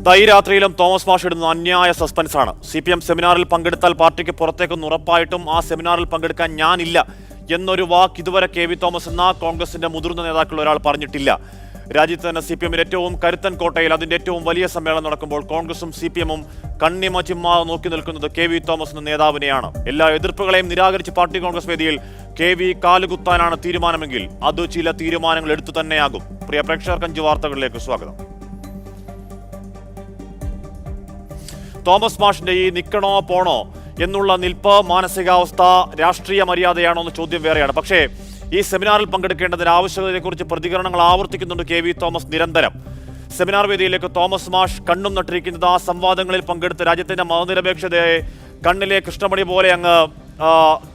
ഈ രാത്രിയിലും തോമസ് മാഷ് ഇടുന്ന അന്യായ സസ്പെൻസാണ്. CPM സെമിനാറിൽ പങ്കെടുത്താൽ പാർട്ടിക്ക് പുറത്തേക്കൊന്ന് ഉറപ്പായിട്ടും ആ സെമിനാറിൽ പങ്കെടുക്കാൻ ഞാനില്ല എന്നൊരു വാക്ക് ഇതുവരെ KV തോമസ് എന്ന കോൺഗ്രസിന്റെ മുതിർന്ന നേതാക്കളിൽ ഒരാൾ പറഞ്ഞിട്ടില്ല. രാജ്യത്ത് തന്നെ CPM ഏറ്റവും കരുത്തൻ കോട്ടയിൽ അതിന്റെ ഏറ്റവും വലിയ സമ്മേളനം നടക്കുമ്പോൾ കോൺഗ്രസും CPM-ഉം കണ്ണിമ ചിമ്മാതെ നോക്കി നിൽക്കുന്നത് KV തോമസ് എന്ന നേതാവിനെയാണ്. എല്ലാ എതിർപ്പുകളെയും നിരാകരിച്ച് പാർട്ടി കോൺഗ്രസ് വേദിയിൽ KV കാലുകുത്താനാണ് തീരുമാനമെങ്കിൽ അത് ചില തീരുമാനങ്ങൾ എടുത്തു തന്നെയാകും. പ്രിയ പ്രേക്ഷകർക്ക് 5 വാർത്തകളിലേക്ക് സ്വാഗതം. തോമസ് മാഷിന്റെ ഈ നിൽക്കണോ പോണോ എന്നുള്ള നിൽപ്പ് മാനസികാവസ്ഥ രാഷ്ട്രീയ മര്യാദയാണോ എന്ന ചോദ്യം വേറെയാണ്. പക്ഷേ ഈ സെമിനാറിൽ പങ്കെടുക്കേണ്ടതിന്റെ ആവശ്യകതയെക്കുറിച്ച് പ്രതികരണങ്ങൾ ആവർത്തിക്കുന്നുണ്ട് KV തോമസ് നിരന്തരം. സെമിനാർ വേദിയിലേക്ക് തോമസ് മാഷ് കണ്ണും നട്ടിരിക്കുന്നത് ആ സംവാദങ്ങളിൽ പങ്കെടുത്ത് രാജ്യത്തിന്റെ മതനിരപേക്ഷതയെ കണ്ണിലെ കൃഷ്ണമണി പോലെ അങ്ങ്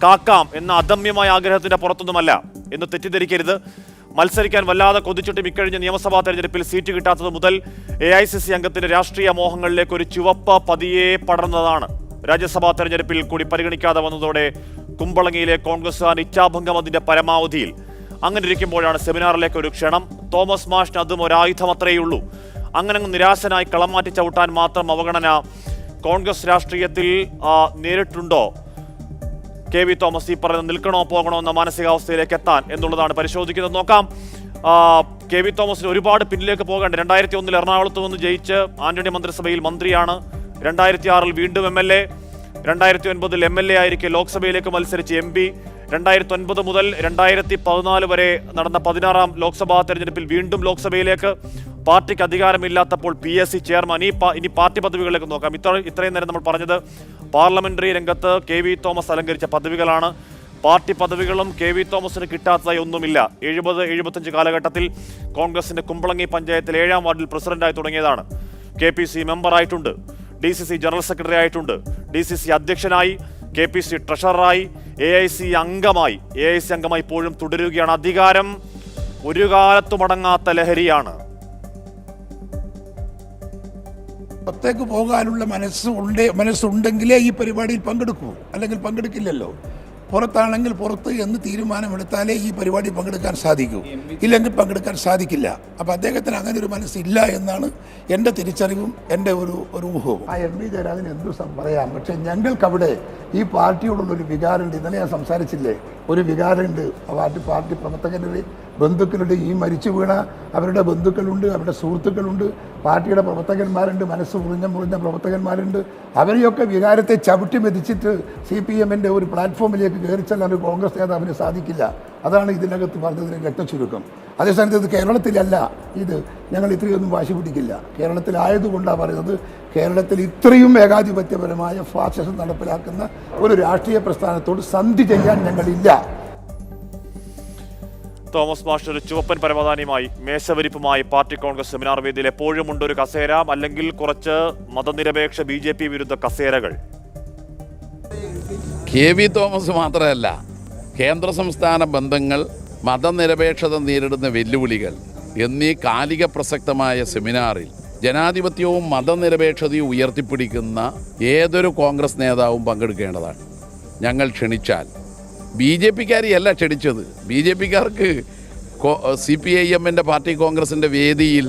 കാക്കാം എന്ന അദമ്യമായ ആഗ്രഹത്തിന്റെ പുറത്തൊന്നുമല്ല എന്ന് തെറ്റിദ്ധരിക്കരുത്. മത്സരിക്കാൻ വല്ലാതെ കൊതിച്ചിട്ടും ഇക്കഴിഞ്ഞ നിയമസഭാ തെരഞ്ഞെടുപ്പിൽ സീറ്റ് കിട്ടാത്തത് മുതൽ AICC അംഗത്തിന്റെ രാഷ്ട്രീയ മോഹങ്ങളിലേക്ക് ഒരു ചുവപ്പ് പതിയെ പടർന്നതാണ്. രാജ്യസഭാ തെരഞ്ഞെടുപ്പിൽ കൂടി പരിഗണിക്കാതെ വന്നതോടെ കുമ്പളങ്ങിയിലെ കോൺഗ്രസ് ഇച്ഛാഭംഗം അതിന്റെ പരമാവധിയിൽ. അങ്ങനെ ഇരിക്കുമ്പോഴാണ് സെമിനാറിലേക്ക് ഒരു ക്ഷണം. തോമസ് മാഷിന് അതും ഒരായുധം അത്രയുള്ളൂ. അങ്ങനെ നിരാശനായി കളമാറ്റി ചവിട്ടാൻ മാത്രം അവഗണന കോൺഗ്രസ് രാഷ്ട്രീയത്തിൽ നേരിട്ടുണ്ടോ? KV തോമസ് ഈ പറയുന്നത് നിൽക്കണോ പോകണോ എന്ന മാനസികാവസ്ഥയിലേക്ക് എത്താൻ എന്നുള്ളതാണ് പരിശോധിക്കുന്നത്. നോക്കാം. KV തോമസിന് ഒരുപാട് പിന്നിലേക്ക് പോകേണ്ട. 2001 എറണാകുളത്ത് നിന്ന് ജയിച്ച് ആന്റണി മന്ത്രിസഭയിൽ മന്ത്രിയാണ്. 2006 വീണ്ടും MLA, 2009 MLA ആയിരിക്കെ ലോക്സഭയിലേക്ക് മത്സരിച്ച് MP, 2009 മുതൽ 2014 വരെ നടന്ന 16ാം ലോക്സഭാ തെരഞ്ഞെടുപ്പിൽ വീണ്ടും ലോക്സഭയിലേക്ക്. പാർട്ടിക്ക് അധികാരമില്ലാത്തപ്പോൾ PSC ചെയർമാൻ. ഇനി പാർട്ടി പദവികളിലേക്ക് നോക്കാം. ഇത്രയും നേരം നമ്മൾ പറഞ്ഞത് പാർലമെന്ററി രംഗത്ത് KV തോമസ് അലങ്കരിച്ച പദവികളാണ്. പാർട്ടി പദവികളും KV തോമസിന് കിട്ടാത്തതായി ഒന്നുമില്ല. 70-75 കാലഘട്ടത്തിൽ കോൺഗ്രസിന്റെ കുമ്പളങ്ങി പഞ്ചായത്തിൽ 7ാം വാർഡിൽ പ്രസിഡന്റായി തുടങ്ങിയതാണ്. KPC മെമ്പറായിട്ടുണ്ട്, DCC ജനറൽ സെക്രട്ടറി ആയിട്ടുണ്ട്, DCC അധ്യക്ഷനായി, KPC ട്രഷററായി, AIC അംഗമായി ഇപ്പോഴും തുടരുകയാണ്. അധികാരം ഒരു കാലത്തും അടങ്ങാത്ത ലഹരിയാണ്. പുറത്തേക്ക് പോകാനുള്ള മനസ്സുണ്ടെങ്കിലേ ഈ പരിപാടിയിൽ പങ്കെടുക്കൂ, അല്ലെങ്കിൽ പങ്കെടുക്കില്ലല്ലോ. പുറത്താണെങ്കിൽ പുറത്ത് എന്ന് തീരുമാനമെടുത്താലേ ഈ പരിപാടി പങ്കെടുക്കാൻ സാധിക്കൂ, ഇല്ലെങ്കിൽ പങ്കെടുക്കാൻ സാധിക്കില്ല. അപ്പം അദ്ദേഹത്തിന് അങ്ങനെ ഒരു മനസ്സില്ല എന്നാണ് എൻ്റെ തിരിച്ചറിവും എൻ്റെ ഒരു ഊഹവും. MV ജയരാജന് എന്തു പറയാം. പക്ഷേ ഞങ്ങൾക്കവിടെ ഈ പാർട്ടിയോടുള്ളൊരു വികാരമുണ്ട്. ഇന്നലെ ഞാൻ സംസാരിച്ചില്ലേ, ഒരു വികാരമുണ്ട്. പാർട്ടി പ്രവർത്തകരുടെ ബന്ധുക്കളുണ്ട്, ഈ മരിച്ചു വീണ അവരുടെ ബന്ധുക്കളുണ്ട്, അവരുടെ സുഹൃത്തുക്കളുണ്ട്, പാർട്ടിയുടെ പ്രവർത്തകന്മാരുണ്ട്, മനസ്സ് മുറിഞ്ഞ പ്രവർത്തകന്മാരുണ്ട്. അവരെയൊക്കെ വികാരത്തെ ചവിട്ടി മെതിച്ചിട്ട് CPM-ന്റെ ഒരു പ്ലാറ്റ്ഫോമിലേക്ക് കയറി ചെല്ലാൻ ഒരു കോൺഗ്രസ് നേതാവിന് സാധിക്കില്ല. അതാണ് ഇതിനകത്ത് പറഞ്ഞതിന് രക്തചുരുക്കം. അതേസമയത്ത് ഇത് കേരളത്തിലല്ല. ഇത് ഞങ്ങൾ ഇത്രയൊന്നും വാശി പിടിക്കില്ല. കേരളത്തിലായതുകൊണ്ടാണ് പറയുന്നത്. കേരളത്തിൽ ഇത്രയും ഏകാധിപത്യപരമായ ഫാസിസം നടപ്പിലാക്കുന്ന ഒരു രാഷ്ട്രീയ പ്രസ്ഥാനത്തോട് സന്ധി ചെയ്യാൻ ഞങ്ങളില്ല. തോമസ് മാഷ് ഒരു ചുവപ്പൻ പരവതാനിയുമായി മേശവരിപ്പുമായി പാർട്ടി കോൺഗ്രസ് സെമിനാർ വേദിയിൽ എപ്പോഴും ഉണ്ട് ഒരു കസേര, അല്ലെങ്കിൽ കുറച്ച് മതനിരപേക്ഷ BJP വിരുദ്ധ കസേരകൾ. KV തോമസ് മാത്രമല്ല, കേന്ദ്ര സംസ്ഥാന ബന്ധങ്ങൾ, മതനിരപേക്ഷത നേരിടുന്ന വെല്ലുവിളികൾ എന്നീ കാലിക പ്രസക്തമായ സെമിനാറിൽ ജനാധിപത്യവും മതനിരപേക്ഷതയും ഉയർത്തിപ്പിടിക്കുന്ന ഏതൊരു കോൺഗ്രസ് നേതാവും പങ്കെടുക്കേണ്ടതാണ്. ഞങ്ങൾ ക്ഷണിച്ചാൽ BJPക്കാരെയല്ല ക്ഷണിച്ചത്. BJPക്കാർക്ക് CPIM-ന്റെ പാർട്ടി കോൺഗ്രസിൻ്റെ വേദിയിൽ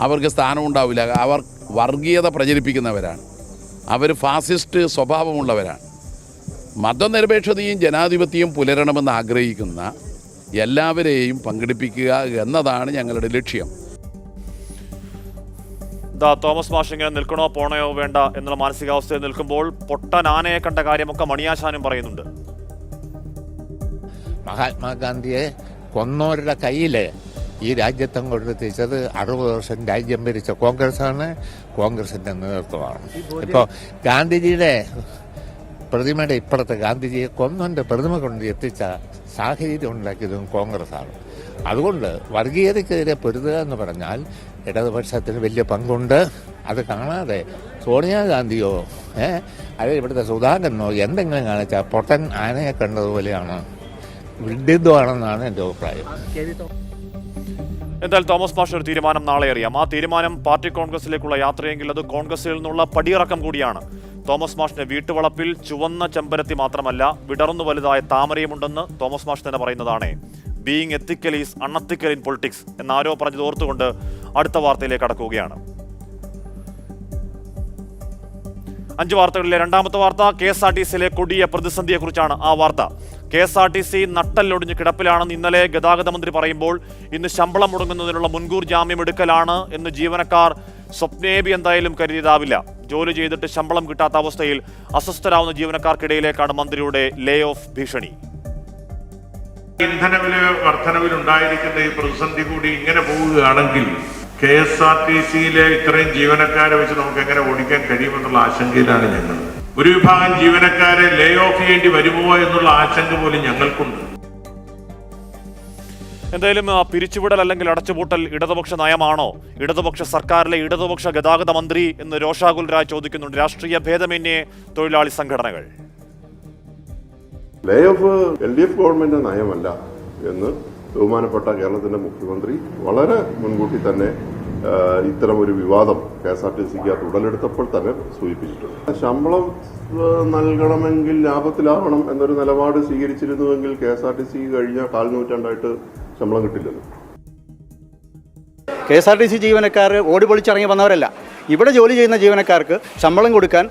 അവർക്ക് സ്ഥാനമുണ്ടാവില്ല. അവർ വർഗീയത പ്രചരിപ്പിക്കുന്നവരാണ്, അവർ ഫാസിസ്റ്റ് സ്വഭാവമുള്ളവരാണ്. മതനിരപേക്ഷതയും ജനാധിപത്യവും പുലരണമെന്ന് ആഗ്രഹിക്കുന്ന എല്ലാവരെയും പങ്കെടുപ്പിക്കുക എന്നതാണ് ഞങ്ങളുടെ ലക്ഷ്യം. തോമസ് മാഷ് ഇങ്ങനെ നിൽക്കണോ പോണയോ വേണ്ട എന്നുള്ള മാനസികാവസ്ഥയിൽ നിൽക്കുമ്പോൾ പൊട്ടൻ ആനയെ കണ്ട കാര്യമൊക്കെ മണിയാശാനും പറയുന്നുണ്ട്. മഹാത്മാഗാന്ധിയെ കൊന്നവരുടെ കയ്യിൽ ഈ രാജ്യത്തം കൊടുത്തിച്ചത് 60 വർഷം രാജ്യം ഭരിച്ച കോൺഗ്രസ്സാണ്, കോൺഗ്രസിന്റെ നേതൃത്വമാണ്. ഇപ്പോൾ ഗാന്ധിജിയുടെ പ്രതിമയുടെ ഇപ്പുറത്ത് ഗാന്ധിജിയെ കൊന്നവന്റെ പ്രതിമ കൊണ്ട് എത്തിച്ച സാഹചര്യം ഉണ്ടാക്കിയതും കോൺഗ്രസ്സാണ്. അതുകൊണ്ട് വർഗീയതയ്ക്കെതിരെ പൊരുതുക എന്ന് പറഞ്ഞാൽ ഇടതുപക്ഷത്തിന് വലിയ പങ്കുണ്ട്. അത് കാണാതെ സോണിയാഗാന്ധിയോ അല്ലെങ്കിൽ ഇവിടുത്തെ സുധാകരനോ എന്തെങ്കിലും കാണിച്ചാൽ പൊട്ടൻ ആനയെ കണ്ടതുപോലെയാണ്, വിഡിതമാണെന്നാണ് എൻ്റെ അഭിപ്രായം. എന്തായാലും തോമസ് മാഷ് ഒരു തീരുമാനം നാളെ അറിയാം. ആ തീരുമാനം പാർട്ടി കോൺഗ്രസിലേക്കുള്ള യാത്രയെങ്കിൽ അത് കോൺഗ്രസിൽ നിന്നുള്ള പടിയിറക്കം കൂടിയാണ്. തോമസ് മാഷിന്റെ വീട്ടുവളപ്പിൽ ചുവന്ന ചെമ്പരത്തി മാത്രമല്ല വിടർന്നു വലുതായ താമരയുമുണ്ടെന്ന് തോമസ് മാഷ് തന്നെ പറയുന്നതാണ്. Being ethical is unethical in politics എന്നാരോ പറഞ്ഞത് ഓർത്തുകൊണ്ട് അടുത്ത വാർത്തയിലേക്ക് കടക്കുകയാണ്. 5 വാർത്തകളിലെ രണ്ടാമത്തെ വാർത്ത KSRTCയിലെ കൊടിയ പ്രതിസന്ധിയെക്കുറിച്ചാണ്. ആ വാർത്ത KSRTC നട്ടല്ലൊടിഞ്ഞ് കിടപ്പിലാണെന്ന് ഇന്നലെ ഗതാഗത മന്ത്രി പറയുമ്പോൾ ഇന്ന് ശമ്പളം മുടങ്ങുന്നതിനുള്ള മുൻകൂർ ജാമ്യം എടുക്കലാണ് എന്ന് ജീവനക്കാർ സ്വപ്നേബി എന്തായാലും കരുതിയതാവില്ല. ജോലി ചെയ്തിട്ട് ശമ്പളം കിട്ടാത്ത അവസ്ഥയിൽ അസ്വസ്ഥരാവുന്ന ജീവനക്കാർക്കിടയിലേക്കാണ് മന്ത്രിയുടെ ലേ ഓഫ് ഭീഷണി. ഇന്ധനവില വർധനവിലുണ്ടായിരിക്കുന്ന ഈ പ്രതിസന്ധി കൂടി ഇങ്ങനെ പോവുകയാണെങ്കിൽ KSRTCയിലെ ഇത്രയും ജീവനക്കാരെ വെച്ച് നമുക്ക് എങ്ങനെ ഓടിക്കാൻ കഴിയുമെന്നുള്ള ആശങ്കയിലാണ് ഞങ്ങൾ. ഒരു വിഭാഗം ജീവനക്കാരെ ലേ ഓഫ് ചെയ്യേണ്ടി വരുമോ എന്നുള്ള ആശങ്ക പോലും ഞങ്ങൾക്കുണ്ട്. എന്തായാലും പിരിച്ചുവിടൽ അല്ലെങ്കിൽ അടച്ചുപൂട്ടൽ ഇടതുപക്ഷ നയമാണോ? ഇടതുപക്ഷ സർക്കാരിലെ ഇടതുപക്ഷ ഗതാഗത മന്ത്രി എന്ന് രോഷാകുൽ രായ് ചോദിക്കുന്നുണ്ട്. രാഷ്ട്രീയ ഭേദമന്യേ തൊഴിലാളി സംഘടനകൾ. ലേ ഓഫ് LDF ഗവൺമെന്റ് നയമല്ല എന്ന് ബഹുമാനപ്പെട്ട കേരളത്തിന്റെ മുഖ്യമന്ത്രി വളരെ മുൻകൂട്ടി തന്നെ ഇത്തരം ഒരു വിവാദം KSRTCക്കകത്ത് ഉടലെടുത്തപ്പോൾ തന്നെ സൂചിപ്പിച്ചിട്ടുണ്ട്. ശമ്പളം നൽകണമെങ്കിൽ ലാഭത്തിലാവണം എന്നൊരു നിലപാട് സ്വീകരിച്ചിരുന്നുവെങ്കിൽ KSRTC കഴിഞ്ഞ 4 നൂറ്റാണ്ടായിട്ട് ശമ്പളം കിട്ടില്ലല്ലോ. KSRTC ജീവനക്കാർ ഓടിപൊളിച്ചിറങ്ങി വന്നവരല്ല. ഇവിടെ ജോലി ചെയ്യുന്ന ജീവനക്കാർക്ക് ശമ്പളം കൊടുക്കാൻ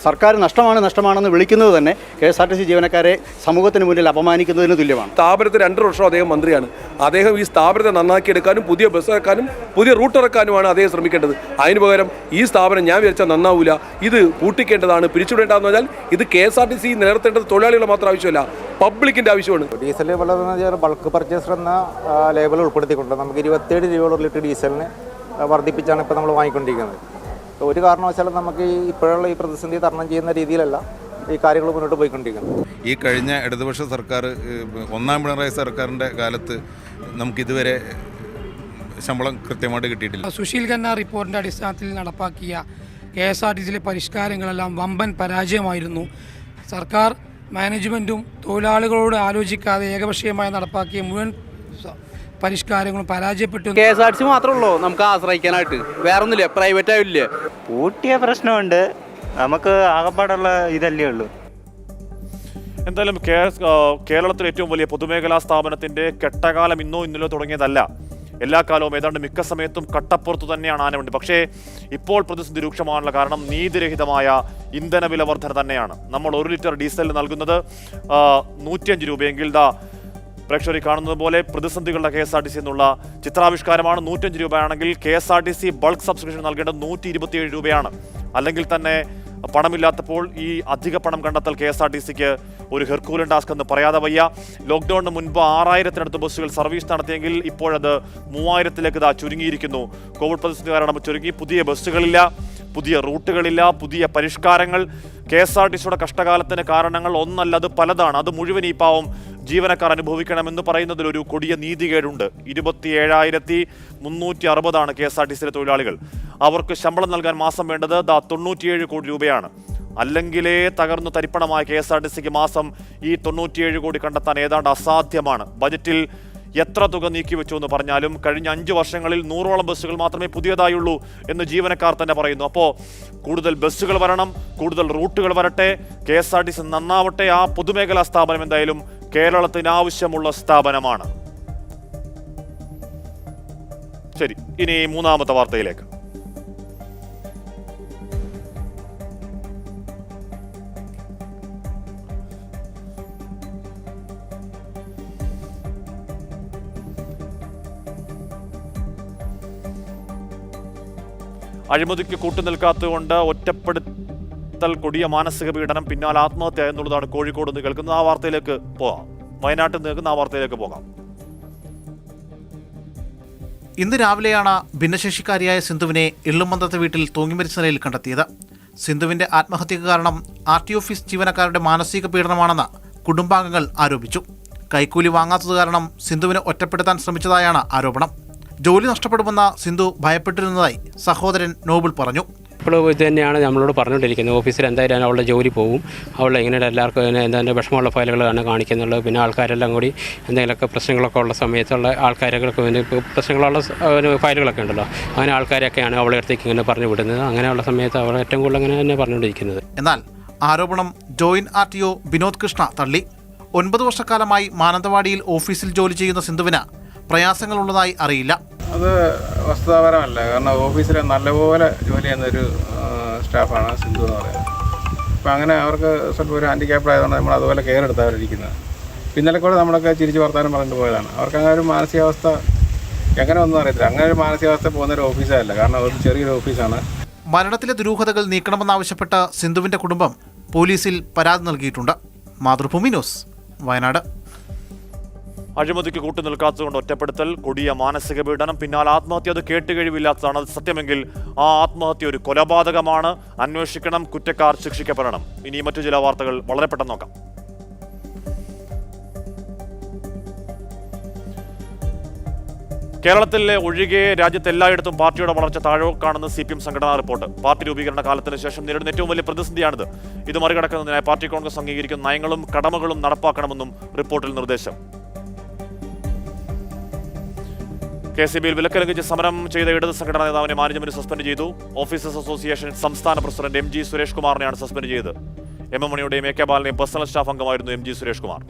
സർക്കാർ നഷ്ടമാണെന്ന് വിളിക്കുന്നത് തന്നെ KSRTC ജീവനക്കാരെ സമൂഹത്തിന് മുന്നിൽ അപമാനിക്കുന്നതിന് തുല്യമാണ്. സ്ഥാപനത്തിൽ 2 വർഷം അദ്ദേഹം മന്ത്രിയാണ്. അദ്ദേഹം ഈ സ്ഥാപനത്തെ നന്നാക്കിയെടുക്കാനും പുതിയ ബസ് ഇറക്കാനും പുതിയ റൂട്ട് ഇറക്കാനുമാണ് അദ്ദേഹം ശ്രമിക്കേണ്ടത്. അതിന് പകരം ഈ സ്ഥാപനം ഞാൻ വിചാരിച്ചാൽ നന്നാവില്ല, ഇത് പൂട്ടിക്കേണ്ടതാണ്, പിരിച്ചുവിടേണ്ടതെന്ന് പറഞ്ഞാൽ ഇത് KSRTC നിലനിർത്തേണ്ടത് തൊഴിലാളികളെ മാത്രം ആവശ്യമല്ല, പബ്ലിക്കിന്റെ ആവശ്യമാണ്. ഡീസൽ വളരെ ബൾക്ക് പർച്ചേസർ എന്ന ലേബൽ ഉൾപ്പെടുത്തിക്കൊണ്ട് നമുക്ക് 27 രൂപ ഒരു ലിറ്റർ ഡീസലിന് വർദ്ധിപ്പിച്ചാണ് ഇപ്പോൾ നമ്മൾ വാങ്ങിക്കൊണ്ടിരിക്കുന്നത്. ഒരു കാരണവശാലും നമുക്ക് ഇപ്പോഴുള്ള ഈ പ്രതിസന്ധി തരണം ചെയ്യുന്ന രീതിയിലല്ല ഈ കാര്യങ്ങൾ മുന്നോട്ട് പോയിക്കൊണ്ടിരിക്കുന്നത്. ഈ കഴിഞ്ഞ ഇടതുപക്ഷ സർക്കാർ 1ാം പിണറായി സർക്കാരിൻ്റെ കാലത്ത് നമുക്കിതുവരെ ശമ്പളം കൃത്യമായിട്ട് കിട്ടിയിട്ടില്ല. സുശീൽ ഖന്ന റിപ്പോർട്ടിൻ്റെ അടിസ്ഥാനത്തിൽ നടപ്പാക്കിയ KSRTCയിലെ പരിഷ്കാരങ്ങളെല്ലാം വമ്പൻ പരാജയമായിരുന്നു. സർക്കാർ മാനേജ്മെൻറ്റും തൊഴിലാളികളോട് ആലോചിക്കാതെ ഏകപക്ഷീയമായി നടപ്പാക്കിയ മുഴുവൻ പരിഷ്കാരങ്ങളും പരാജയപ്പെട്ടു. KSRTC മാത്രമേ ഉള്ളൂ നമുക്ക് ആശ്രയിക്കാനായിട്ട്, വേറൊന്നുമില്ല, പ്രൈവറ്റ് ആയില്ലേ. പൂട്ടിയ പ്രശ്നമുണ്ട്, നമുക്ക് ആകപ്പാടുള്ള ഇതല്ലേ ഉള്ളൂ. എന്തായാലും കേരളത്തിലെ ഏറ്റവും വലിയ പൊതുമേഖലാ സ്ഥാപനത്തിന്റെ കെട്ടകാലം ഇന്നോ തുടങ്ങിയതല്ല. എല്ലാ കാലവും ഏതാണ്ട് മിക്ക സമയത്തും കട്ടപ്പുറത്ത് തന്നെയാണ് ആനവണ്ടി. പക്ഷേ ഇപ്പോൾ പ്രതിസന്ധി രൂക്ഷമാകാനുള്ള കാരണം നീതിരഹിതമായ ഇന്ധന വില വർധന തന്നെയാണ്. നമ്മൾ 1 ലിറ്റർ ഡീസലിന് നൽകുന്നത് 105 രൂപയെങ്കിൽ പ്രേക്ഷകർ കാണുന്നത് പോലെ പ്രതിസന്ധികളുടെ KSRTC എന്നുള്ള ചിത്രാവിഷ്കാരമാണ്. 105 രൂപയാണെങ്കിൽ KSRTC ബൾക്ക് സബ്സ്ക്രിപ്ഷൻ നൽകേണ്ടത് 127 രൂപയാണ്. അല്ലെങ്കിൽ തന്നെ പണമില്ലാത്തപ്പോൾ ഈ അധിക പണം കണ്ടെത്തൽ KSRTCക്ക് ഒരു ഹെർക്കൂലൻ ടാസ്ക് എന്ന് പറയാതെ വയ്യ. ലോക്ക്ഡൌണിന് മുൻപ് 6000-നടുത്ത് ബസ്സുകൾ സർവീസ് നടത്തിയെങ്കിൽ ഇപ്പോഴത് 3000-ലേക്ക് ചുരുങ്ങിയിരിക്കുന്നു. കോവിഡ് പ്രതിസന്ധി കാരണം ചുരുങ്ങി. പുതിയ ബസ്സുകളില്ല, പുതിയ റൂട്ടുകളില്ല, പുതിയ പരിഷ്കാരങ്ങൾ. KSRTCയുടെ കഷ്ടകാലത്തിന് കാരണങ്ങൾ ഒന്നല്ല, അത് പലതാണ്. അത് മുഴുവൻ ഈ പാവം ജീവനക്കാർ അനുഭവിക്കണമെന്ന് പറയുന്നതിലൊരു കൊടിയ നീതികേടുണ്ട്. 27,360 KSRTCയിലെ തൊഴിലാളികൾ. അവർക്ക് ശമ്പളം നൽകാൻ മാസം വേണ്ടത് 97 കോടി രൂപയാണ്. അല്ലെങ്കിലേ തകർന്നു തരിപ്പണമായ KSRTCക്ക് മാസം ഈ 97 കോടി കണ്ടെത്താൻ ഏതാണ്ട് അസാധ്യമാണ്. ബജറ്റിൽ എത്ര തുക നീക്കിവെച്ചു എന്ന് പറഞ്ഞാലും കഴിഞ്ഞ 5 വർഷങ്ങളിൽ 100ഓളം ബസ്സുകൾ മാത്രമേ പുതിയതായുള്ളൂ എന്ന് ജീവനക്കാർ തന്നെ പറയുന്നു. അപ്പോൾ കൂടുതൽ ബസ്സുകൾ വരണം, കൂടുതൽ റൂട്ടുകൾ വരട്ടെ, KSRTC നന്നാവട്ടെ. ആ പൊതുമേഖലാ സ്ഥാപനം എന്തായാലും കേരളത്തിന് ആവശ്യമുള്ള സ്ഥാപനമാണ്. ശരി, ഇനി 3ാമത്തെ വാർത്തയിലേക്ക്. അഴിമതിക്ക് കൂട്ടുനിൽക്കാത്തതുകൊണ്ട് ഒറ്റപ്പെടുത്തൽ, കൊടിയ മാനസിക പീഡനം, പിന്നാലെ ആത്മഹത്യ എന്നുള്ളതാണ് കോഴിക്കോട് നിന്ന് കേൾക്കുന്നത്. ആ വാർത്തയിലേക്ക് പോകാം. വയനാട്ടിൽ നിൽക്കുന്ന ആ വാർത്തയിലേക്ക് പോകാം. ഇന്ന് രാവിലെയാണ് ഭിന്നശേഷിക്കാരിയായ സിന്ധുവിനെ ഇള്ളുമന്തത്തെ വീട്ടിൽ തൂങ്ങിമരിച്ച നിലയിൽ കണ്ടെത്തിയത്. സിന്ധുവിന്റെ ആത്മഹത്യക്ക് കാരണം RT ഓഫീസ് ജീവനക്കാരുടെ മാനസിക പീഡനമാണെന്ന് കുടുംബാംഗങ്ങൾ ആരോപിച്ചു. കൈക്കൂലി വാങ്ങാത്തത് കാരണം സിന്ധുവിനെ ഒറ്റപ്പെടുത്താൻ ശ്രമിച്ചതായാണ് ആരോപണം. ജോലി നഷ്ടപ്പെടുമെന്ന സിന്ധു ഭയപ്പെട്ടിരുന്നതായി സഹോദരൻ നോബിൾ പറഞ്ഞു. ഇപ്പോഴും ഇത് തന്നെയാണ് നമ്മളോട് പറഞ്ഞുകൊണ്ടിരിക്കുന്നത്. ഓഫീസിൽ എന്തായാലും അവളുടെ ജോലി പോകും, അവളുടെ ഇങ്ങനെ എല്ലാവർക്കും എന്താ വിഷമമുള്ള ഫയലുകളാണ് കാണിക്കുന്നുള്ളത്. പിന്നെ ആൾക്കാരെല്ലാം കൂടി എന്തെങ്കിലുമൊക്കെ പ്രശ്നങ്ങളൊക്കെ ഉള്ള സമയത്തുള്ള ആൾക്കാരൊക്കെ പ്രശ്നങ്ങളുള്ള ഫയലുകളൊക്കെ ഉണ്ടല്ലോ, അങ്ങനെ ആൾക്കാരൊക്കെയാണ് അവളെ അടുത്തേക്ക് ഇങ്ങനെ പറഞ്ഞു വിടുന്നത്. അങ്ങനെയുള്ള സമയത്ത് അവൾ ഏറ്റവും കൂടുതൽ അങ്ങനെ തന്നെ പറഞ്ഞുകൊണ്ടിരിക്കുന്നത്. എന്നാൽ ആരോപണം ജോയിന്റ് RTO വിനോദ് കൃഷ്ണ തള്ളി. 9 വർഷക്കാലമായി മാനന്തവാടിയിൽ ഓഫീസിൽ ജോലി ചെയ്യുന്ന സിന്ധുവിന് പ്രയാസങ്ങളുള്ളതായി അറിയില്ല. അത് വസ്തുതാപരമല്ല. കാരണം ഓഫീസിൽ നല്ലപോലെ ജോലി ചെയ്യുന്നൊരു സ്റ്റാഫാണ് സിന്ധു എന്ന് പറയുന്നത്. അപ്പോൾ അങ്ങനെ അവർക്ക് സ്വല്പം ഒരു ഹാൻഡിക്യാപ്ഡ് ആയതുകൊണ്ട് നമ്മൾ അതുപോലെ കെയർ എടുത്തവരിരിക്കുന്നത്. ഇന്നലെ കൂടെ നമ്മളൊക്കെ ചിരിച്ച് വർത്താനം പറഞ്ഞിട്ട് പോയതാണ്. അവർക്ക് അങ്ങനെ ഒരു മാനസികാവസ്ഥ എങ്ങനെ ഒന്നും അറിയത്തില്ല. അങ്ങനെ ഒരു മാനസികാവസ്ഥ പോകുന്നൊരു ഓഫീസല്ല, കാരണം ഒരു ചെറിയൊരു ഓഫീസാണ്. മരണത്തിലെ ദുരൂഹതകൾ നീക്കണമെന്നാവശ്യപ്പെട്ട സിന്ധുവിൻ്റെ കുടുംബം പോലീസിൽ പരാതി നൽകിയിട്ടുണ്ട്. മാതൃഭൂമി ന്യൂസ്, വയനാട്. അഴിമതിക്ക് കൂട്ടുനിൽക്കാത്തതുകൊണ്ട് ഒറ്റപ്പെടുത്തൽ, കൊടിയ മാനസിക പീഡനം, പിന്നാലെ ആത്മഹത്യ. അത് കേട്ടുകഴിവില്ലാത്തതാണ്. അത് സത്യമെങ്കിൽ ആ ആത്മഹത്യ ഒരു കൊലപാതകമാണ്. അന്വേഷിക്കണം, കുറ്റക്കാർ ശിക്ഷിക്കപ്പെടണം. ഇനി മറ്റു ചില വാർത്തകൾ വളരെ പെട്ടെന്ന് നോക്കാം. കേരളത്തിലെ ഒഴികെ രാജ്യത്ത് എല്ലായിടത്തും പാർട്ടിയുടെ വളർച്ച താഴോക്കാണെന്ന് CPM സംഘടനാ റിപ്പോർട്ട്. പാർട്ടി രൂപീകരണ കാലത്തിന് ശേഷം നേരിടുന്ന ഏറ്റവും വലിയ പ്രതിസന്ധിയാണിത്. ഇത് മറികടക്കുന്നതിനായി പാർട്ടി കോൺഗ്രസ് അംഗീകരിക്കുന്ന നയങ്ങളും കടമകളും നടപ്പാക്കണമെന്നും റിപ്പോർട്ടിൽ നിർദ്ദേശം. KCB-യിൽ വിലക്ക് ലംഘിച്ച് സമരം ചെയ്ത ഇടത് സംഘടനാ നേതാവിനെ മാനേജ്മെന്റ് സസ്പെൻഡ് ചെയ്തു. ഓഫീസേഴ്സ് അസോസിയേഷൻ സംസ്ഥാന പ്രസിഡന്റ് MG സുരേഷ് കുമാറിനെയാണ് സസ്പെൻഡ് ചെയ്തത്. MM മണിയുടെയും AK ബാലന്റെയും പേഴ്സണൽ സ്റ്റാഫ് അംഗമായിരുന്നു MG സുരേഷ് കുമാർ.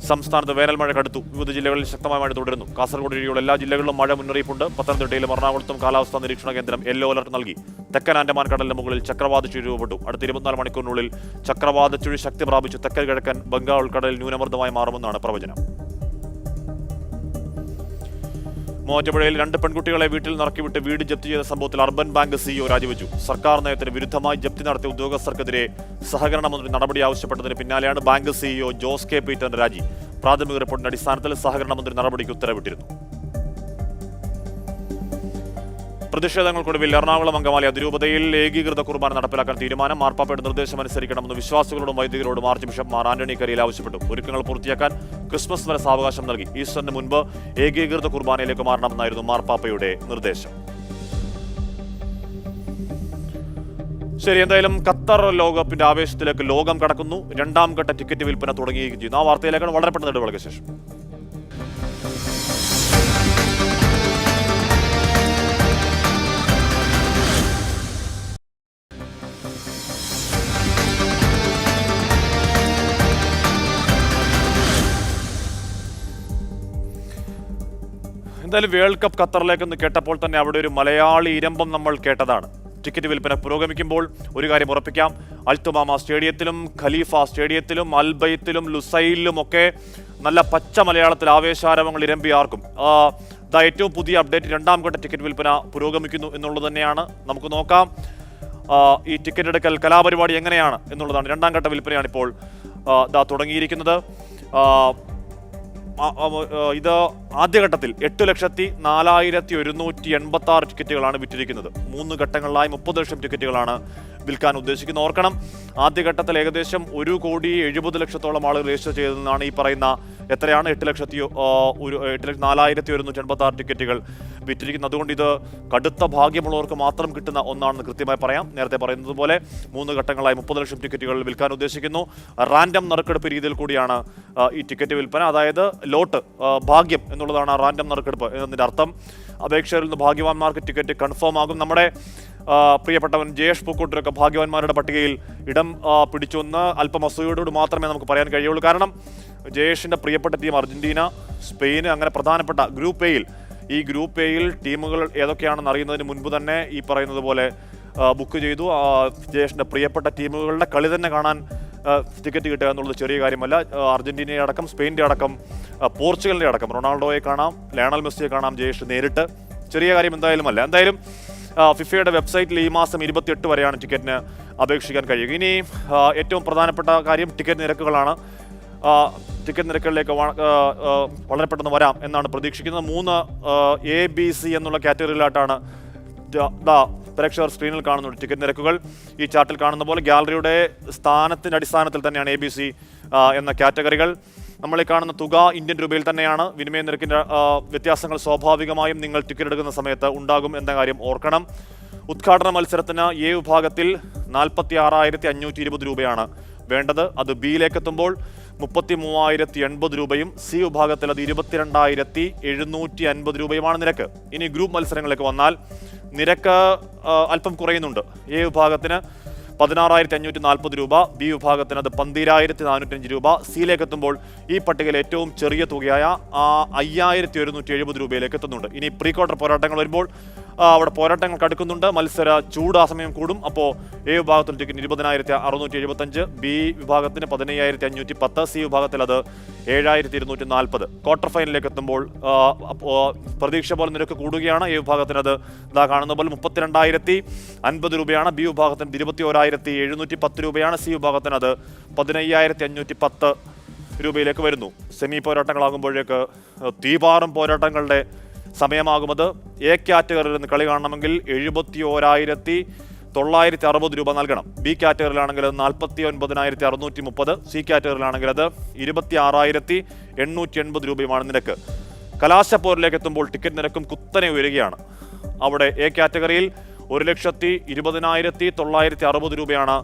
സംസ്ഥാനത്ത് വേനൽ മഴ കടുത്തു. വിവിധ ജില്ലകളിൽ ശക്തമായ മഴ തുടരുന്നു. കാസർഗോഡ് ഒഴികെയുള്ള എല്ലാ ജില്ലകളിലും മഴ മുന്നറിയിപ്പുണ്ട്. പത്തനംതിട്ടയിലും എറണാകുളത്തും കാലാവസ്ഥാ നിരീക്ഷണ കേന്ദ്രം യെല്ലോ അലർട്ട് നൽകി. തെക്കൻ ആൻഡമാൻ കടലിന് മുകളിൽ ചക്രവാത ചുഴി രൂപപ്പെട്ടു. അടുത്ത 24 മണിക്കൂറിനുള്ളിൽ ചക്രവാത ചുഴി ശക്തി പ്രാപിച്ചു തെക്കൻ കിഴക്കൻ ബംഗാൾ ഉൾക്കടലിൽ ന്യൂനമർദ്ദമായി മാറുമെന്നാണ് പ്രവചനം. മൂവാറ്റുപുഴയിൽ 2 പെൺകുട്ടികളെ വീട്ടിൽ നിറക്കിവിട്ട് വീട് ജപ്തി ചെയ്ത സംഭവത്തിൽ അർബൻ ബാങ്ക് CEO രാജിവെച്ചു. സർക്കാർ നയത്തിന് വിരുദ്ധമായി ജപ്തി നടത്തിയ ഉദ്യോഗസ്ഥർക്കെതിരെ സഹകരണ മന്ത്രി നടപടി ആവശ്യപ്പെട്ടതിന് പിന്നാലെയാണ് ബാങ്ക് CEO ജോസ് കെ പീറ്ററിന്റെ രാജി. പ്രാഥമിക റിപ്പോർട്ടിന്റെ അടിസ്ഥാനത്തിൽ സഹകരണ മന്ത്രി നടപടിക്ക് ഉത്തരവിട്ടിരുന്നു. പ്രതിഷേധങ്ങൾക്കൊടുവിൽ എറണാകുളം അങ്കമാലി അതിരൂപതയിൽ ഏകീകൃത കുർബാന നടപ്പിലാക്കാൻ തീരുമാനം. മാർപ്പാപ്പയുടെ നിർദ്ദേശം അനുസരിക്കണമെന്ന് വിശ്വാസികളോടും വൈദികരോടും ആർച്ച് ബിഷപ്പ് മാർ ആന്റണി കരിയിൽ ആവശ്യപ്പെട്ടു. ഒരുക്കങ്ങൾ പൂർത്തിയാക്കാൻ ക്രിസ്മസ് വരെ സാവകാശം നൽകി. ഈസ്റ്ററിന് മുൻപ് ഏകീകൃത കുർബാനയിലേക്ക് മാറണമെന്നായിരുന്നു മാർപ്പാപ്പയുടെ നിർദ്ദേശം. ശരി, എന്തായാലും ഖത്തർ ലോകകപ്പിന്റെ ആവേശത്തിലേക്ക് ലോകം കടക്കുന്നു. 2ാം ഘട്ട ടിക്കറ്റ് വിൽപ്പന തുടങ്ങിയിരിക്കുകയും ചെയ്യുന്നു. ആ വാർത്തയിലേക്കാണ് വളരെ പെട്ടെന്ന് ഇടവേളയ്ക്ക് ശേഷം. എന്തായാലും വേൾഡ് കപ്പ് ഖത്തറിലേക്കെന്ന് കേട്ടപ്പോൾ തന്നെ അവിടെ ഒരു മലയാളി ഇരമ്പം നമ്മൾ കേട്ടതാണ്. ടിക്കറ്റ് വിൽപ്പന പുരോഗമിക്കുമ്പോൾ ഒരു കാര്യം ഉറപ്പിക്കാം, അൽത്തുമാമ സ്റ്റേഡിയത്തിലും ഖലീഫ സ്റ്റേഡിയത്തിലും അൽബൈത്തിലും ലുസൈലിലും ഒക്കെ നല്ല പച്ച മലയാളത്തിൽ ആവേശാരവങ്ങൾ ഇരമ്പിയാർക്കും. ഏറ്റവും പുതിയ അപ്ഡേറ്റ് 2ാം ഘട്ട ടിക്കറ്റ് വിൽപ്പന പുരോഗമിക്കുന്നു എന്നുള്ളത് തന്നെയാണ്. നമുക്ക് നോക്കാം ഈ ടിക്കറ്റ് എടുക്കൽ കലാപരിപാടി എങ്ങനെയാണ് എന്നുള്ളതാണ്. 2ാം ഘട്ട വിൽപ്പനയാണ് ഇപ്പോൾ തുടങ്ങിയിരിക്കുന്നത്. ഇത് ആദ്യഘട്ടത്തിൽ 8,04,186 ടിക്കറ്റുകളാണ് വിറ്റിരിക്കുന്നത്. 3 ഘട്ടങ്ങളിലായി 30 ലക്ഷം ടിക്കറ്റുകളാണ് വിൽക്കാൻ ഉദ്ദേശിക്കുന്നത്. ഓർക്കണം, ആദ്യഘട്ടത്തിൽ ഏകദേശം 1,70,00,000 ആളുകൾ രജിസ്റ്റർ ചെയ്തതെന്നാണ് ഈ പറയുന്ന എത്രയാണ് 8,04,186 ടിക്കറ്റുകൾ വിറ്റിരിക്കുന്നത്. അതുകൊണ്ട് ഇത് കടുത്ത ഭാഗ്യമുള്ളവർക്ക് മാത്രം കിട്ടുന്ന ഒന്നാണെന്ന് കൃത്യമായി പറയാം. നേരത്തെ പറയുന്നത് പോലെ 3 ഘട്ടങ്ങളായി 30 ലക്ഷം ടിക്കറ്റുകൾ വിൽക്കാൻ ഉദ്ദേശിക്കുന്നു. റാൻഡം നറുക്കെടുപ്പ് രീതിയിൽ കൂടിയാണ് ഈ ടിക്കറ്റ് വിൽപ്പന. അതായത് ലോട്ട് ഭാഗ്യം എന്നുള്ളതാണ് റാൻഡം നറുക്കെടുപ്പ് എന്നതിൻ്റെ അർത്ഥം. അപേക്ഷകരിൽ നിന്ന് ഭാഗ്യവാന്മാർക്ക് ടിക്കറ്റ് കൺഫേം ആകും. നമ്മുടെ പ്രിയപ്പെട്ടവൻ ജയേഷ് പൂക്കോട്ടൂരൊക്കെ ഭാഗ്യവാന്മാരുടെ പട്ടികയിൽ ഇടം പിടിച്ചുവെന്ന് അല്പം അസൂയോട് മാത്രമേ നമുക്ക് പറയാൻ കഴിയുള്ളൂ. കാരണം ജയേഷിൻ്റെ പ്രിയപ്പെട്ട ടീം അർജന്റീന, സ്പെയിന്, അങ്ങനെ പ്രധാനപ്പെട്ട ഈ ഗ്രൂപ്പ് എയിൽ ടീമുകൾ ഏതൊക്കെയാണെന്ന് അറിയുന്നതിന് മുൻപ് തന്നെ ഈ പറയുന്നത് പോലെ ബുക്ക് ചെയ്തു. ജയേഷിൻ്റെ പ്രിയപ്പെട്ട ടീമുകളുടെ കളി തന്നെ കാണാൻ ടിക്കറ്റ് കിട്ടുക എന്നുള്ളത് ചെറിയ കാര്യമല്ല. അർജന്റീനയെ അടക്കം, സ്പെയിൻ്റെ അടക്കം, പോർച്ചുഗലിൻ്റെ അടക്കം റൊണാൾഡോയെ കാണാം, ലയണൽ മെസ്സിയെ കാണാം ജയേഷ് നേരിട്ട്. ചെറിയ കാര്യം എന്തായാലും അല്ല. എന്തായാലും ഫിഫയുടെ വെബ്സൈറ്റിൽ ഈ മാസം 28 വരെയാണ് ടിക്കറ്റിന് അപേക്ഷിക്കാൻ കഴിയുക. ഇനി ഏറ്റവും പ്രധാനപ്പെട്ട കാര്യം ടിക്കറ്റ് നിരക്കുകളാണ്. ടിക്കറ്റ് നിരക്കുകളിലേക്ക് വളരെ പെട്ടെന്ന് വരാം എന്നാണ് പ്രതീക്ഷിക്കുന്നത്. 3 ABC എന്നുള്ള കാറ്റഗറിയിലായിട്ടാണ് പ്രേക്ഷകർ സ്ക്രീനിൽ കാണുന്ന ടിക്കറ്റ് നിരക്കുകൾ. ഈ ചാർട്ടിൽ കാണുന്ന പോലെ ഗാലറിയുടെ സ്ഥാനത്തിൻ്റെ അടിസ്ഥാനത്തിൽ തന്നെയാണ് ABC എന്ന കാറ്റഗറികൾ. നമ്മൾ ഈ കാണുന്ന തുക ഇന്ത്യൻ രൂപയിൽ തന്നെയാണ്. വിനിമയ നിരക്കിൻ്റെ വ്യത്യാസങ്ങൾ സ്വാഭാവികമായും നിങ്ങൾ ടിക്കറ്റ് എടുക്കുന്ന സമയത്ത് ഉണ്ടാകും എന്ന കാര്യം ഓർക്കണം. ഉദ്ഘാടന മത്സരത്തിന് A വിഭാഗത്തിൽ 46,520 രൂപയാണ് വേണ്ടത്. അത് ബിയിലേക്ക് എത്തുമ്പോൾ 33,080 രൂപയും C വിഭാഗത്തിൽ അത് 22,750 രൂപയുമാണ് നിരക്ക്. ഇനി ഗ്രൂപ്പ് മത്സരങ്ങളിലേക്ക് വന്നാൽ നിരക്ക് അല്പം കുറയുന്നുണ്ട്. A വിഭാഗത്തിന് 16,540 രൂപ, B വിഭാഗത്തിന് അത് 12,405 രൂപ, സിയിലേക്ക് എത്തുമ്പോൾ ഈ പട്ടികയിൽ ഏറ്റവും ചെറിയ തുകയായ 5,170 രൂപയിലേക്ക് എത്തുന്നുണ്ട്. ഇനി പ്രീ ക്വാർട്ടർ പോരാട്ടങ്ങൾ വരുമ്പോൾ അവിടെ പോരാട്ടങ്ങൾ കടുക്കുന്നുണ്ട്. മത്സര ചൂട് ആ സമയം കൂടും. അപ്പോൾ എ വിഭാഗത്തിൽ ടിക്കറ്റ് 20,675, ബി വിഭാഗത്തിന് 15,510, സി വിഭാഗത്തിൽ അത് 7,240. ക്വാർട്ടർ ഫൈനലിലേക്ക് എത്തുമ്പോൾ പ്രതീക്ഷ പോലെ നിരക്ക് കൂടുകയാണ്. എ വിഭാഗത്തിന് അത് ഇതാ കാണുന്ന പോലെ 32,050 രൂപയാണ്, ബി വിഭാഗത്തിന് 21,710 രൂപയാണ്, സി വിഭാഗത്തിന് അത് 15,510 രൂപയിലേക്ക് വരുന്നു. സെമി പോരാട്ടങ്ങളാകുമ്പോഴേക്ക് തീപാറും പോരാട്ടങ്ങളുടെ സമയമാകുമത്. എ കാറ്റഗറിയിൽ നിന്ന് കളി കാണണമെങ്കിൽ 71,960 രൂപ നൽകണം. ബി കാറ്റഗറിയിലാണെങ്കിൽ അത് 49,630, സി കാറ്റഗറിയിലാണെങ്കിൽ അത് 26,880 രൂപയുമാണ് നിരക്ക്. കലാശപ്പോരിലേക്ക് എത്തുമ്പോൾ ടിക്കറ്റ് നിരക്കും കുത്തനെ ഉയരുകയാണ്. അവിടെ എ കാറ്റഗറിയിൽ 1,20,960 രൂപയാണ്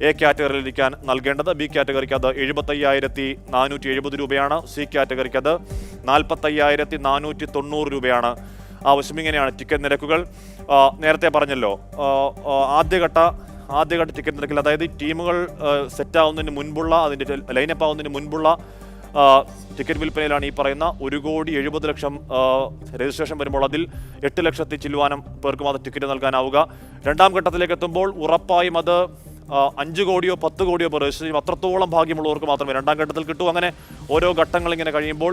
എ കാറ്റഗറിയിൽ ഇരിക്കാൻ നൽകേണ്ടത്. ബി കാറ്റഗറിക്ക് അത് 75,470 രൂപയാണ്, സി കാറ്റഗറിക്ക് അത് 45,490 രൂപയാണ് ആവശ്യം. ഇങ്ങനെയാണ് ടിക്കറ്റ് നിരക്കുകൾ. നേരത്തെ പറഞ്ഞല്ലോ, ആദ്യഘട്ട ടിക്കറ്റ് നിരക്കിൽ, അതായത് ടീമുകൾ സെറ്റാവുന്നതിന് മുൻപുള്ള, അതിൻ്റെ ലൈനപ്പ് ആവുന്നതിന് മുൻപുള്ള ടിക്കറ്റ് വിൽപ്പനയിലാണ് ഈ പറയുന്ന 1,70,00,000 രജിസ്ട്രേഷൻ വരുമ്പോൾ അതിൽ 8 ലക്ഷത്തി ചില്ലുവാനം പേർക്ക് മാത്രം ടിക്കറ്റ് നൽകാനാവുക. രണ്ടാം ഘട്ടത്തിലേക്ക് എത്തുമ്പോൾ ഉറപ്പായും അത് 5 കോടിയോ 10 കോടിയോ പേർ രജിസ്റ്റർ ചെയ്യും. അത്രത്തോളം ഭാഗ്യമുള്ളവർക്ക് മാത്രമേ രണ്ടാം ഘട്ടത്തിൽ കിട്ടൂ. അങ്ങനെ ഓരോ ഘട്ടങ്ങൾ ഇങ്ങനെ കഴിയുമ്പോൾ,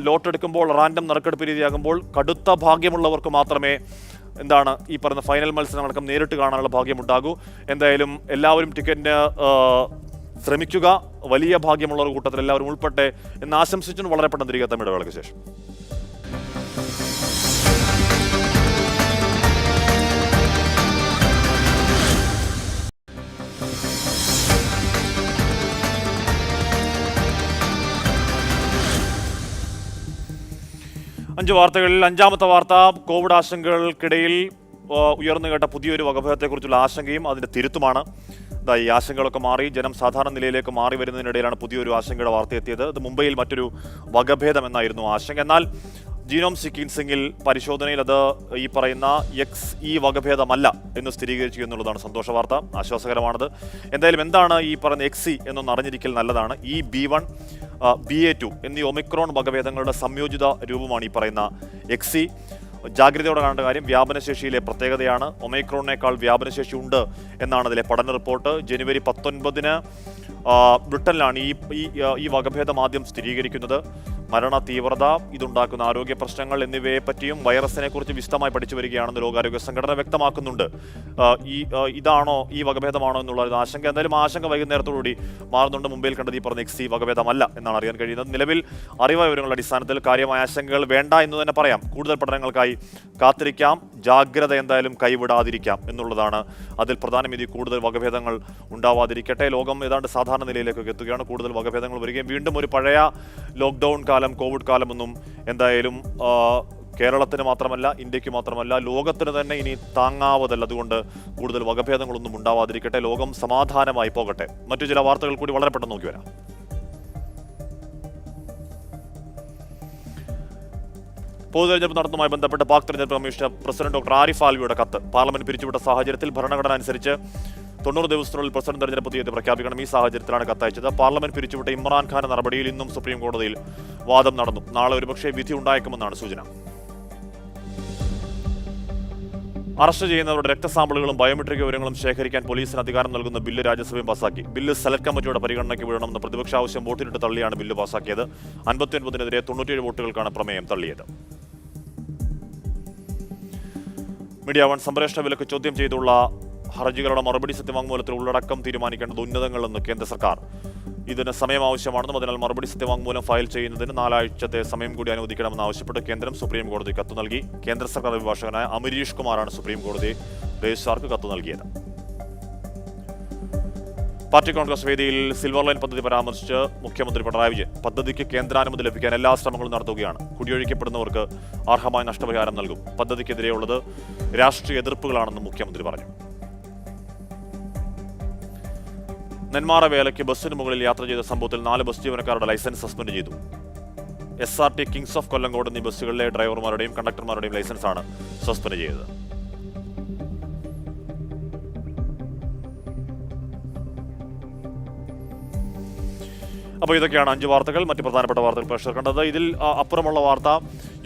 ലോട്ടെടുക്കുമ്പോൾ, റാൻഡം നറുക്കെടുപ്പ് രീതിയാകുമ്പോൾ കടുത്ത ഭാഗ്യമുള്ളവർക്ക് മാത്രമേ ഈ പറയുന്ന ഫൈനൽ മത്സരങ്ങളടക്കം നേരിട്ട് കാണാനുള്ള ഭാഗ്യമുണ്ടാകൂ. എന്തായാലും എല്ലാവരും ടിക്കറ്റിന് ശ്രമിക്കുക. വലിയ ഭാഗ്യമുള്ളവർ കൂട്ടത്തിൽ എല്ലാവരും ഉൾപ്പെട്ടെ എന്ന് ആശംസിച്ചുകൊണ്ട് വളരെ പെട്ടെന്ന് തിരികെ എത്താം ഇടവേളയ്ക്ക് ശേഷം. അഞ്ച് വാർത്തകളിൽ അഞ്ചാമത്തെ വാർത്ത, കോവിഡ് ആശങ്കകൾക്കിടയിൽ ഉയർന്നു കേട്ട പുതിയൊരു വകഭേദത്തെക്കുറിച്ചുള്ള ആശങ്കയും അതിൻ്റെ തിരുത്തുമാണ്. ഈ ആശങ്കകളൊക്കെ മാറി ജനം സാധാരണ നിലയിലേക്ക് മാറി വരുന്നതിനിടയിലാണ് പുതിയൊരു ആശങ്കയുടെ വാർത്ത എത്തിയത്. ഇത് മുംബൈയിൽ മറ്റൊരു വകഭേദം എന്നായിരുന്നു ആശങ്ക. എന്നാൽ ജീനോം സീക്വൻസിംഗിൽ പരിശോധനയിൽ അത് ഈ പറയുന്ന XE വകഭേദമല്ല എന്ന് സ്ഥിരീകരിച്ചു എന്നുള്ളതാണ് സന്തോഷ വാർത്ത. ആശ്വാസകരമാണത്. എന്തായാലും എന്താണ് ഈ പറയുന്ന XE എന്നൊന്ന് അറിഞ്ഞിരിക്കൽ നല്ലതാണ്. ഈ B1, BA2 എന്നീ ഒമിക്രോൺ വകഭേദങ്ങളുടെ സംയോജിത രൂപമാണ് ഈ പറയുന്ന XE. ജാഗ്രതയോടെ കാണേണ്ട കാര്യം വ്യാപനശേഷിയിലെ പ്രത്യേകതയാണ്. ഒമൈക്രോണിനേക്കാൾ വ്യാപനശേഷി ഉണ്ട് എന്നാണ് അതിലെ പഠന റിപ്പോർട്ട്. ജനുവരി 19 ബ്രിട്ടനിലാണ് ഈ വകഭേദം ആദ്യം സ്ഥിരീകരിക്കുന്നത്. മരണ തീവ്രത, ഇതുണ്ടാക്കുന്ന ആരോഗ്യ പ്രശ്നങ്ങൾ എന്നിവയെ പറ്റിയും വൈറസിനെ കുറിച്ച് വിശദമായി പഠിച്ചു വരികയാണെന്ന് ലോകാരോഗ്യ സംഘടന വ്യക്തമാക്കുന്നുണ്ട്. ഇതാണോ ഈ വകഭേദമാണോ എന്നുള്ള ആശങ്ക. എന്തായാലും ആശങ്ക വൈകുന്നേരത്തോടുകൂടി മാറുന്നുണ്ട്. മുംബൈയിൽ കണ്ടത് ഈ പറഞ്ഞ XE വകഭേദമല്ല എന്നാണ് അറിയാൻ കഴിയുന്നത്. നിലവിൽ അറിവായ വിവരങ്ങളുടെ അടിസ്ഥാനത്തിൽ കാര്യമായ ആശങ്കകൾ വേണ്ട എന്ന് തന്നെ പറയാം. കൂടുതൽ പഠനങ്ങൾക്കായി കാത്തിരിക്കാം. ജാഗ്രത എന്തായാലും കൈവിടാതിരിക്കാം എന്നുള്ളതാണ് അതിൽ പ്രധാനം. ഇതിൽ കൂടുതൽ വകഭേദങ്ങൾ ഉണ്ടാവാതിരിക്കട്ടെ. ലോകം ഏതാണ്ട് സാധാരണ നിലയിലേക്കൊക്കെ എത്തുകയാണ്. കൂടുതൽ വകഭേദങ്ങൾ വരികയും വീണ്ടും ഒരു പഴയ ലോക്ക്ഡൗൺ കാലം, കോവിഡ് കാലമൊന്നും എന്തായാലും കേരളത്തിന് മാത്രമല്ല, ഇന്ത്യക്ക് മാത്രമല്ല, ലോകത്തിന് തന്നെ ഇനി താങ്ങാവതല്ല. അതുകൊണ്ട് കൂടുതൽ വകഭേദങ്ങളൊന്നും ഉണ്ടാവാതിരിക്കട്ടെ. ലോകം സമാധാനമായി പോകട്ടെ. മറ്റു ചില വാർത്തകൾ കൂടി വളരെ പെട്ടെന്ന് നോക്കി വരാം. പൊതുതെരഞ്ഞെടുപ്പ് നടത്തുന്നതുമായി ബന്ധപ്പെട്ട് പാക് തെരഞ്ഞെടുപ്പ് കമ്മീഷണർ പ്രസിഡന്റ് ഡോക്ടർ ആരിഫ് ആൽവിയുടെ കത്ത് പാർലമെന്റ് പിരിച്ചുവിട്ട സാഹചര്യത്തിൽ ഭരണഘടന അനുസരിച്ച് 90 ദിവസത്തിനുള്ളിൽ പ്രസിഡന്റ് തെരഞ്ഞെടുപ്പ് തീയതി പ്രഖ്യാപിക്കണം. ഈ സാഹചര്യത്തിലാണ് കത്തയച്ചത്. പാർലമെന്റ് പിരിച്ചുവിട്ട ഇമ്രാൻഖാന്റെ നടപടിയിൽ ഇന്നും സുപ്രീം കോടതിയിൽ വാദം നടന്നു. നാളെ ഒരുപക്ഷെ വിധി ഉണ്ടായേക്കുമെന്നാണ് സൂചന. അറസ്റ്റ് ചെയ്യുന്നവരുടെ രക്തസാമ്പിളുകളും ബയോമെട്രിക് വിവരങ്ങളും ശേഖരിക്കാൻ പോലീസിന് അധികാരം നൽകുന്ന ബില്ല് രാജ്യസഭയും പാസാക്കി. ബില്ല് സെലക്ട് കമ്മിറ്റിയുടെ പരിഗണനയ്ക്ക് വിടണമെന്ന പ്രതിപക്ഷ ആവശ്യം വോട്ടിനിട്ട് തള്ളിയാണ് ബില്ല് പാസാക്കിയത്. 59-നെതിരെ 97 വോട്ടുകൾക്കാണ് പ്രമേയം തള്ളിയത്. മീഡിയ വൺ സംപ്രേഷണ വിലക്ക് ചോദ്യം ചെയ്തുള്ള ഹർജികളുടെ മറുപടി സത്യവാങ്മൂലത്തിൽ ഉള്ളടക്കം തീരുമാനിക്കേണ്ടത് ഉന്നതങ്ങളെന്ന് കേന്ദ്ര സർക്കാർ. ഇതിന് സമയം ആവശ്യമാണെന്നും അതിനാൽ മറുപടി സത്യവാങ്മൂലം ഫയൽ ചെയ്യുന്നതിന് 4 ആഴ്ചത്തെ സമയം കൂടി അനുവദിക്കണമെന്ന് ആവശ്യപ്പെട്ട് കേന്ദ്രം സുപ്രീം കോടതി കത്ത് നൽകി. കേന്ദ്ര സർക്കാർ അഭിഭാഷകനായ അമരീഷ് കുമാറാണ് സുപ്രീം കോടതി രജിസ്ട്രാർക്ക് കത്ത് നൽകിയത്. പാർട്ടി കോൺഗ്രസ് വേദിയിൽ സിൽവർ ലൈൻ പദ്ധതി പരാമർശിച്ച് മുഖ്യമന്ത്രി പിണറായി വിജയൻ പദ്ധതിക്ക് കേന്ദ്രാനുമതി ലഭിക്കാൻ എല്ലാ ശ്രമങ്ങളും നടത്തുകയാണ്. കുടിയൊഴിക്കപ്പെടുന്നവർക്ക് അർഹമായ നഷ്ടപരിഹാരം നൽകും. പദ്ധതിക്കെതിരെയുള്ളത് രാഷ്ട്രീയ എതിർപ്പുകളാണെന്നും മുഖ്യമന്ത്രി പറഞ്ഞു. നെന്മാറ വേലയ്ക്ക് ബസ്സിന് മുകളിൽ യാത്ര ചെയ്ത സംഭവത്തിൽ 4 ബസ് ജീവനക്കാരുടെ ലൈസൻസ് സസ്പെൻഡ് ചെയ്തു. SRT കിങ്സ് ഓഫ് കൊല്ലങ്കോട് എന്നീ ബസ്സുകളിലെ ഡ്രൈവർമാരുടെയും കണ്ടക്ടർമാരുടെയും ലൈസൻസാണ് സസ്പെൻഡ് ചെയ്തത്. അപ്പോൾ ഇതൊക്കെയാണ് 5 വാർത്തകൾ. മറ്റ് പ്രധാനപ്പെട്ട വാർത്തകൾ പ്രേക്ഷകർ കണ്ടത്. ഇതിൽ അപ്പുറമുള്ള വാർത്ത,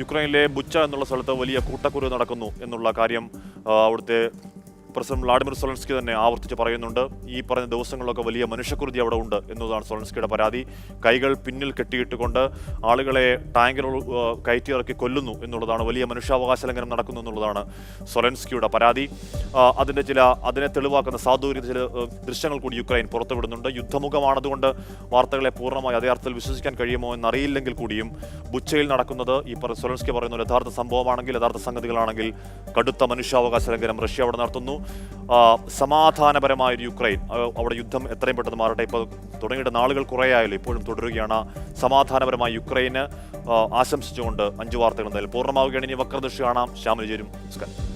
യുക്രൈനിലെ ബുച്ച എന്നുള്ള സ്ഥലത്ത് വലിയ കൂട്ടക്കുരു നടക്കുന്നു എന്നുള്ള കാര്യം അവിടുത്തെ പ്രസിഡന്റ് വ്ളാഡിമിർ സൊളൻസ്കി തന്നെ ആവർത്തിച്ച് പറയുന്നുണ്ട്. ഈ പറഞ്ഞ ദിവസങ്ങളിലൊക്കെ വലിയ മനുഷ്യക്കുരുതി അവിടെ ഉണ്ട് എന്നതാണ് സൊളൻസ്കിയുടെ പരാതി. കൈകൾ പിന്നിൽ കെട്ടിയിട്ടുകൊണ്ട് ആളുകളെ ടാങ്കിനുകൾ കയറ്റിയിറക്കി കൊല്ലുന്നു എന്നുള്ളതാണ്, വലിയ മനുഷ്യാവകാശ ലംഘനം നടക്കുന്നു എന്നുള്ളതാണ് സൊളൻസ്കിയുടെ പരാതി. അതിനെ തെളിവാക്കുന്ന സാധൂര്യ ചില ദൃശ്യങ്ങൾ കൂടി യുക്രൈൻ പുറത്തുവിടുന്നുണ്ട്. യുദ്ധമുഖമാണതുകൊണ്ട് വാർത്തകളെ പൂർണ്ണമായി അതേ അർത്ഥത്തിൽ വിശ്വസിക്കാൻ കഴിയുമോ എന്നറിയില്ലെങ്കിൽ കൂടിയും ബുച്ചയിൽ നടക്കുന്നത് ഈ സൊളൻസ്കി പറയുന്ന യഥാർത്ഥ സംഭവമാണെങ്കിൽ, യഥാർത്ഥ സംഗതികളാണെങ്കിൽ കടുത്ത മനുഷ്യാവകാശ ലംഘനം റഷ്യ അവിടെ നടത്തുന്നു. സമാധാനപരമായൊരു യുക്രൈൻ, അവിടെ യുദ്ധം എത്രയും പെട്ടെന്ന് മാറട്ടെ. ഇപ്പോൾ തുടങ്ങിയിട്ട് നാളുകൾ കുറേയായാലും ഇപ്പോഴും തുടരുകയാണ്. സമാധാനപരമായ യുക്രൈന് ആശംസിച്ചുകൊണ്ട് 5 വാർത്തകൾ എന്തായാലും പൂർണ്ണമാവുകയാണ്. ഇനി വക്രദൃഷ്ടി കാണാം. ശ്യാമിൽ ചേരും. നമസ്കാരം.